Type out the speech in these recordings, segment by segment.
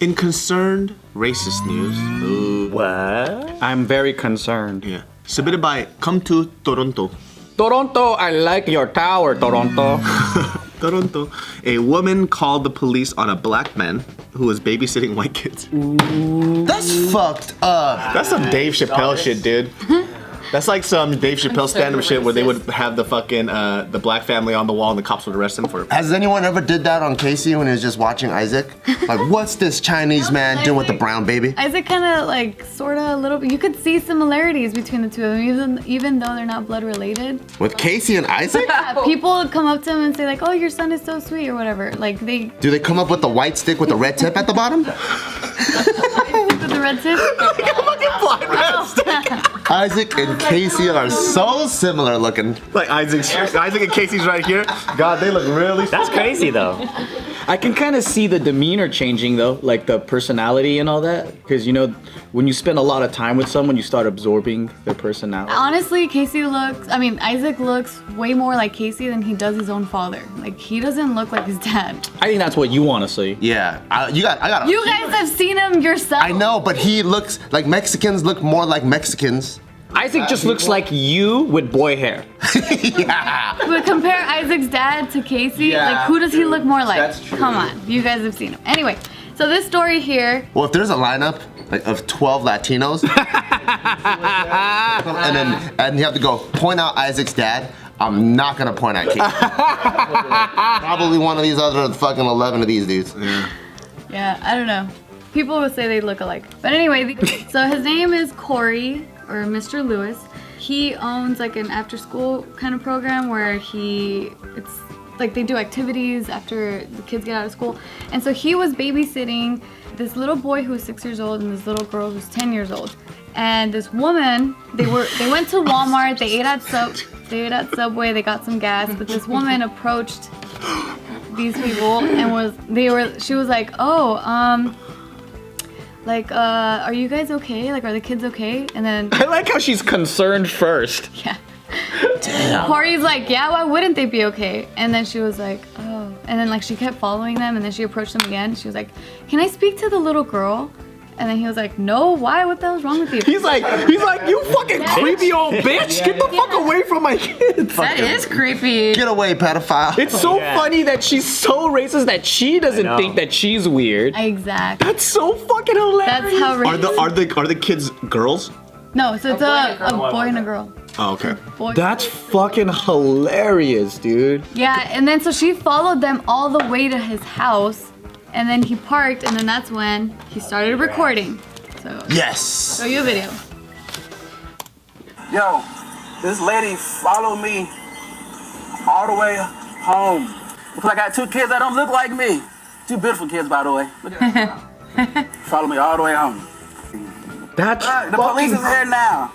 In concerned racist news. Ooh. What? I'm very concerned. Yeah. Submitted by Come to Toronto. Toronto, I like your tower, Toronto. Toronto. A woman called the police on a black man who was babysitting white kids. That's fucked up. That's some Dave Chappelle shit, dude. That's like some Dave Chappelle stand-up shit where they would have the fucking the black family on the wall and the cops would arrest him for it. Has anyone ever did that on Casey when he was just watching Isaac? Like, what's this Chinese man doing with the brown baby? Isaac kind of like, sort of a little bit, you could see similarities between the two of them, even though they're not blood related. With Casey and Isaac? Yeah, people would come up to him and say like, oh, your son is so sweet or whatever. Like they... Do they come up with the white stick with the red tip at the bottom? With the red tip? Isaac and Casey are so similar looking. Like Isaac and Casey's right here. God, they look really. That's crazy though. I can kind of see the demeanor changing though, like the personality and all that. Because you know, when you spend a lot of time with someone, you start absorbing their personality. Honestly, Isaac looks way more like Casey than he does his own father. Like, he doesn't look like his dad. I think that's what you want to see. Yeah, You guys have seen him yourself. I know, but he looks like Mexicans look more like Mexicans. Isaac just looks like you with boy hair. Yeah. But compare Isaac's dad to Casey, Yeah, like who does he look more like? That's true. Come on, you guys have seen him. Anyway, so this story here. Well, if there's a lineup like of 12 Latinos, and you have to go point out Isaac's dad, I'm not gonna point out Casey. Probably one of these other fucking 11 of these dudes. Yeah, I don't know. People would say they look alike. But anyway, so his name is Corey, or Mr. Lewis. He owns like an after school kind of program where it's like they do activities after the kids get out of school. And so he was babysitting this little boy who was 6 years old and this little girl who's 10 years old. And this woman, they went to Walmart, they ate at Subway, they got some gas, but this woman approached these people and she was like, oh, are you guys okay? Like, are the kids okay? And then I like how she's concerned first. yeah. Damn. Corey's like, yeah, why wouldn't they be okay? And then she was like, oh. And then like she kept following them and then she approached them again. She was like, can I speak to the little girl? And then he was like, no, why? What the hell's wrong with you? He's like, you fucking creepy old bitch. Get the fuck away from my kids. That is creepy. Get away, pedophile. It's so funny that she's so racist that she doesn't think that she's weird. Exactly. That's so fucking hilarious. That's how racist. Are the kids girls? No, so it's a boy and a girl. Oh, okay. That's fucking hilarious, dude. Yeah, and then so she followed them all the way to his house. And then he parked, and then that's when he started recording. So Yes. show you a video. Yo, this lady followed me all the way home because I got two kids that don't look like me. Two beautiful kids, by the way. Look at them. Follow me all the way home. That's The police is here now.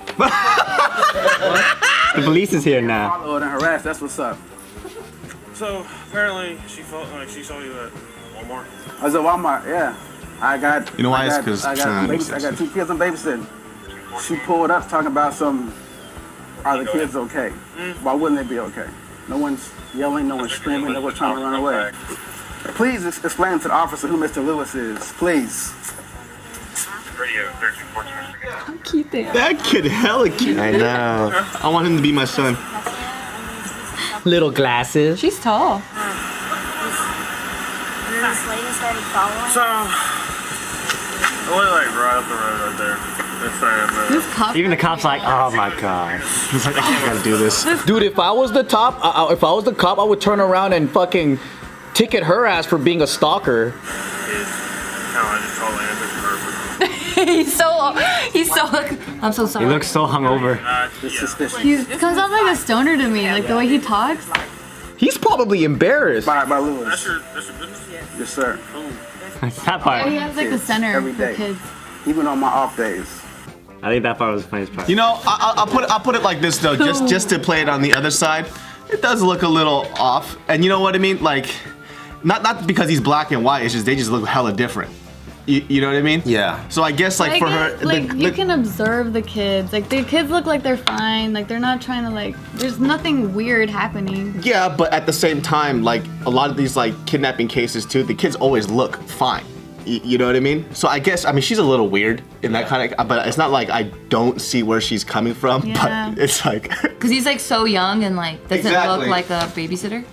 The police is here now. Followed and harassed. That's what's up. So apparently she saw you at Walmart. I was at Walmart. Yeah, I got. You know why? I It's got- 'cause I got two kids on babysitting. She pulled up talking about are the kids okay? Why wouldn't they be okay? No one's yelling, no one's screaming, no one's trying to run away. Please explain to the officer who Mr. Lewis is, please. Radio 1314. That kid hella cute. I know. I want him to be my son. little glasses. She's tall. This lady started following. So, I went like right up the road right there. This cop. Even the cop's like, oh my god. He's like, I gotta do this. Dude, if I was the cop, I would turn around and fucking ticket her ass for being a stalker. I just called he's so. I'm so sorry. He looks so hungover. It's suspicious. He comes off like a stoner to me, like the way he talks. He's probably embarrassed. By Lewis. That's your business? Yes, sir. That part. He has like the center Every for day. kids. Even on my off days. I think that part was the funniest part. You know, I'll put it like this though, just to play it on the other side. It does look a little off, and you know what I mean? Like, not because he's black and white. It's just they just look hella different. You know what I mean? Yeah. So I guess like for her, you can observe the kids. Like the kids look like they're fine. Like they're not trying to like. There's nothing weird happening. yeah, but at the same time, like a lot of these like kidnapping cases too, the kids always look fine. You know what I mean? So I guess, I mean, she's a little weird in that kind of, but it's not like I don't see where she's coming from, Yeah. but it's like. Because he's like so young and like doesn't Exactly. look like a babysitter.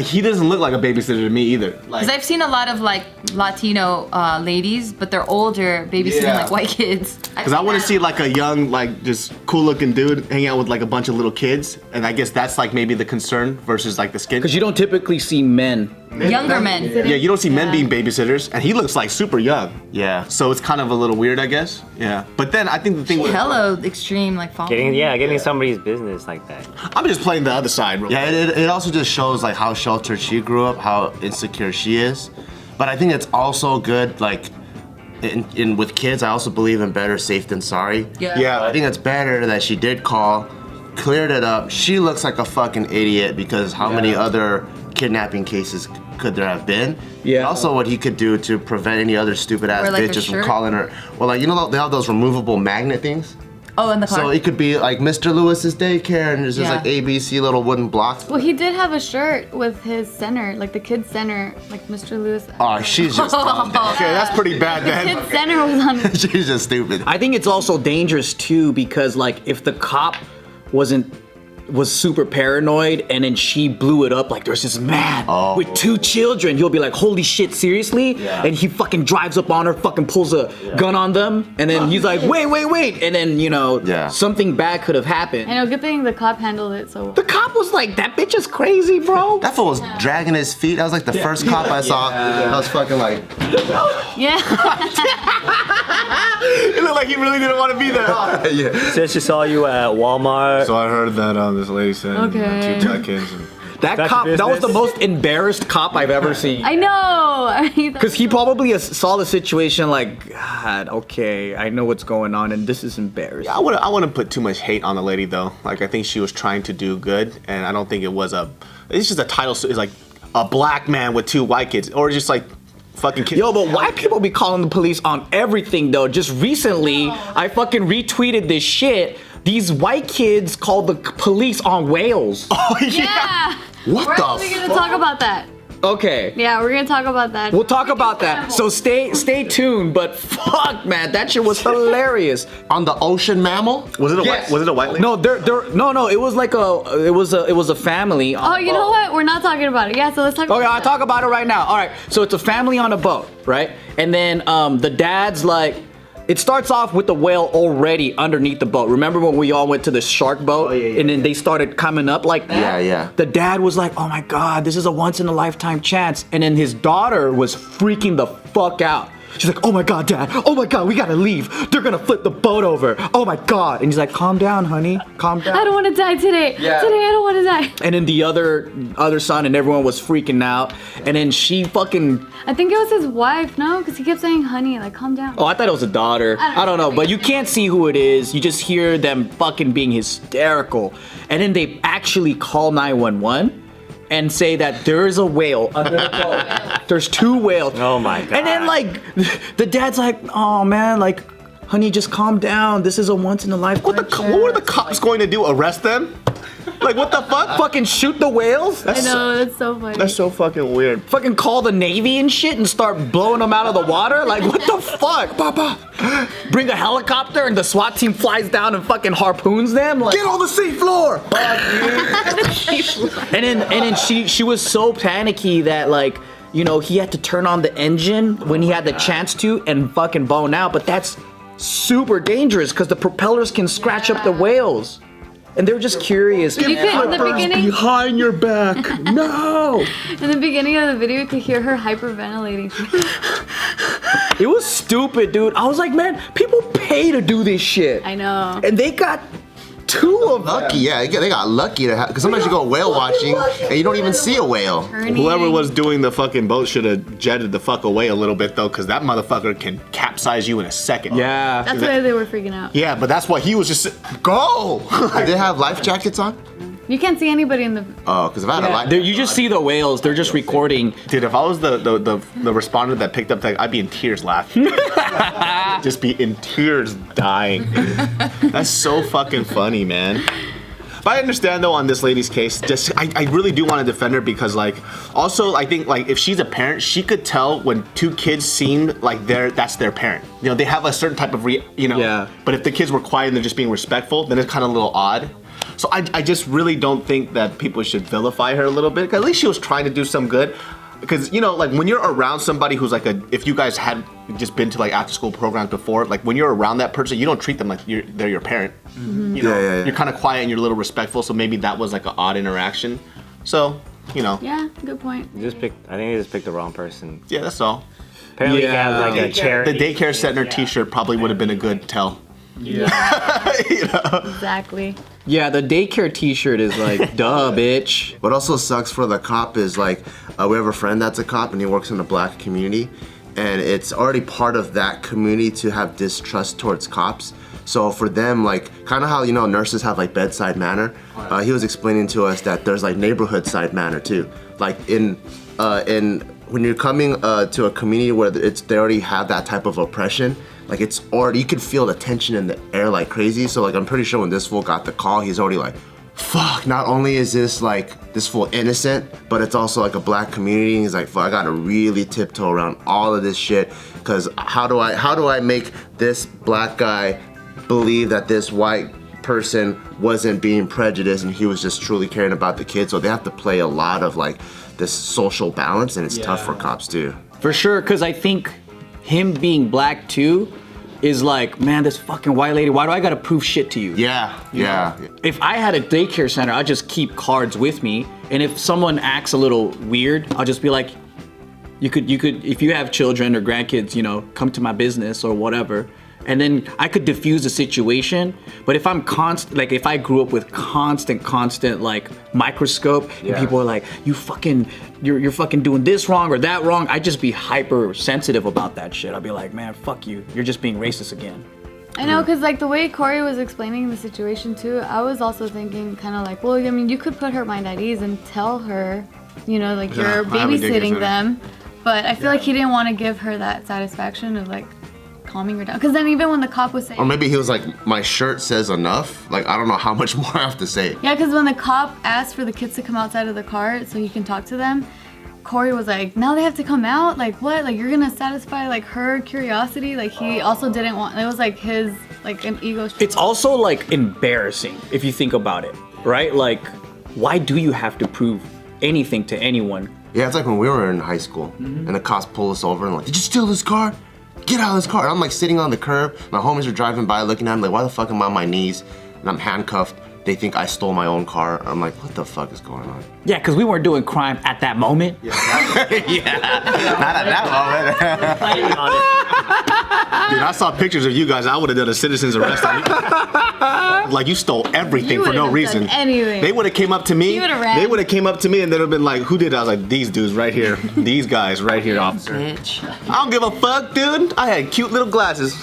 He doesn't look like a babysitter to me either. Like, Because I've seen a lot of like Latino ladies, but they're older babysitting Yeah. like white kids. because I want to see like a young, like just cool looking dude hang out with like a bunch of little kids. And I guess that's like maybe the concern versus like the skin. Because you don't typically see men. Younger men. Yeah, you don't see men being babysitters, and he looks like super young. Yeah. So it's kind of a little weird, I guess. Yeah. But then I think the thing with Hello, extreme like following. Getting somebody's business like that. I'm just playing the other side. Real Yeah, it also just shows like how sheltered she grew up, how insecure she is. But I think it's also good, like, in with kids, I also believe in better safe than sorry. Yeah. Yeah. I think it's better that she did call, cleared it up. She looks like a fucking idiot because how many other kidnapping cases could there have been? Yeah. And also what he could do to prevent any other stupid ass Wear, like, a bitches from shirt? calling her. Well, like, you know, they have those removable magnet things? Oh, in the car. So it could be like Mr. Lewis's daycare and there's just Yeah. like ABC little wooden blocks. Well, he did have a shirt with his center, like the kid's center, like Mr. Lewis. Oh, she's just calm down. Okay, that's pretty bad then. Kid's center was on. She's just stupid. I think it's also dangerous too because like if the cop was super paranoid and then she blew it up like there's this man with 2 children, you'll be like, holy shit, seriously? Yeah. And he fucking drives up on her, fucking pulls a gun on them, and then he's like, wait, and then something bad could have happened. I know, good thing the cop handled it so well. The cop was like, that bitch is crazy, bro. That fool was dragging his feet. That was like the first cop I saw. I was fucking like, Yeah. It looked like he really didn't want to be there. yeah. Says she saw you at Walmart. So I heard that this lady said Okay. 2 seconds. That Back to cop, that was the business. most embarrassed cop I've ever seen. I know. Because he probably saw the situation like, God, okay, I know what's going on, and this is embarrassing. I wouldn't put too much hate on the lady though. Like I think she was trying to do good, and I don't think it's just a title. It's like a black man with 2 white kids, or just like fucking kids. Yo, but white people be calling the police on everything though. Just recently, I fucking retweeted this shit. These white kids called the police on whales. Oh Yeah. What We're the actually gonna talk about that. Okay. Yeah, we're gonna talk about that. We'll talk about that. So stay tuned. But fuck, man, that shit was hilarious. On the ocean mammal? Was it a Yes. white? Was it a white lady? No, no. It was like it was a family. Oh, you know what? We're not talking about it. Yeah, so let's talk about Okay, I'll it. talk about it right now. All right, so it's a family on a boat, right? And then the dad's like, it starts off with the whale already underneath the boat. Remember when we all went to the shark boat? And then they started coming up like that? Yeah, yeah. The dad was like, oh my God, this is a once in a lifetime chance. And then his daughter was freaking the fuck out. She's like, oh my God, Dad. Oh my God, we gotta leave. They're gonna flip the boat over. Oh my God. And he's like, calm down, honey. Calm down. I don't want to die today. Yeah. Today I don't want to die. And then the other son and everyone was freaking out. And then she fucking, I think it was his wife, no? Because he kept saying, honey, like, calm down. oh, I thought it was a daughter. I don't know, but you can't see who it is. You just hear them fucking being hysterical. And then they actually call 911 and say that there is a whale under the boat. There's 2 whales. Oh my God. And then like the dad's like, oh man, like, honey, just calm down. This is a once in a lifetime. What were the cops going to do? Arrest them? Like what the fuck? Fucking shoot the whales? I know, that's so funny. That's so fucking weird. Fucking call the Navy and shit and start blowing them out of the water? Like, what the fuck? Papa. Bring a helicopter and the SWAT team flies down and fucking harpoons them? Like, Get on the sea floor. and then she was so panicky that like, you know, he had to turn on the engine when he had the chance to and fucking bone out. But that's super dangerous because the propellers can scratch up the whales. And they were just curious. You could, in the beginning, Behind your back. No. in the beginning of the video, you could hear her hyperventilating. It was stupid, dude. I was like, man, people pay to do this shit. I know. And they got 2 of them. Lucky, yeah. They got lucky to have, because sometimes you go whale watching and you don't even see a whale. Whoever was doing the fucking boat should have jetted the fuck away a little bit though, because that motherfucker can capsize you in a second. Yeah. That's why they were freaking out. Yeah, but that's why he was just go. Did they have life jackets on? You can't see anybody in the. Oh, because if I had a life You just see the whales. They're just recording. Dude, if I was the respondent that picked up that, I'd be in tears laughing. Just be in tears dying. That's so fucking funny, man. But I understand though on this lady's case, just I really do want to defend her because like, also I think like if she's a parent, she could tell when two kids seem like that's their parent. You know, they have a certain type of Yeah. But if the kids were quiet and they're just being respectful, then it's kind of a little odd. So I just really don't think that people should vilify her a little bit. 'Cause at least she was trying to do some good. Because you know, like when you're around somebody who's like if you guys had just been to like after school programs before, like when you're around that person, you don't treat them like they're your parent. You know, you're kind of quiet and you're a little respectful. So maybe that was like an odd interaction. So, you know. Yeah, good point. I think they just picked the wrong person. Yeah, that's all. Apparently, they have like a charity. The daycare center T-shirt probably would have been a good tell. Yeah. You know? Exactly. Yeah, the daycare T-shirt is like, duh, bitch. What also sucks for the cop is like, we have a friend that's a cop and he works in the black community, and it's already part of that community to have distrust towards cops. So for them, like, kind of how, you know, nurses have like bedside manner, he was explaining to us that there's like neighborhood side manner too. Like in when you're coming to a community where they already have that type of oppression, like it's already, you can feel the tension in the air like crazy. So like I'm pretty sure when this fool got the call, he's already like, fuck, not only is this like this fool innocent, but it's also like a black community. And he's like, fuck, I gotta really tiptoe around all of this shit, because how do I make this black guy believe that this white person wasn't being prejudiced and he was just truly caring about the kids? So they have to play a lot of like this social balance, and it's tough for cops too. For sure, because I think him being black too is like, man, this fucking white lady, why do I gotta prove shit to you? Yeah. If I had a daycare center, I'd just keep cards with me, and if someone acts a little weird, I'll just be like, you could, if you have children or grandkids, you know, come to my business or whatever, and then I could diffuse the situation. But if I'm if I grew up with constant like microscope, and people are like, you're fucking doing this wrong or that wrong, I'd just be hyper sensitive about that shit. I'd be like, man, fuck you, you're just being racist again. I know, because like the way Corey was explaining the situation too, I was also thinking kind of like, well, I mean, you could put her mind at ease and tell her, you know, like you're babysitting them, but I feel like he didn't want to give her that satisfaction of like calming her down. Because then even when the cop was saying, Or maybe he was like, my shirt says enough. Like, I don't know how much more I have to say. yeah, because when the cop asked for the kids to come outside of the car so he can talk to them, Corey was like, now they have to come out? Like what? Like you're gonna satisfy like her curiosity? Like he also didn't want, it was like his, like an ego struggle. It's also like embarrassing if you think about it, right? Like, why do you have to prove anything to anyone? Yeah, it's like when we were in high school and the cops pull us over and like, did you steal this car? Get out of this car. And I'm like sitting on the curb. My homies are driving by looking at me like, why the fuck am I on my knees? And I'm handcuffed. They think I stole my own car. I'm like, what the fuck is going on? Yeah, because we weren't doing crime at that moment. Not at that moment. Dude, I saw pictures of you guys. I would have done a citizen's arrest on you. Like you stole everything for no reason. Anything. They would have came up to me. You would've ran. They would have came up to me and they'd have been like, "Who did?" I was like, "These dudes right here. These guys right here, officer." Bitch. I don't give a fuck, dude. I had cute little glasses.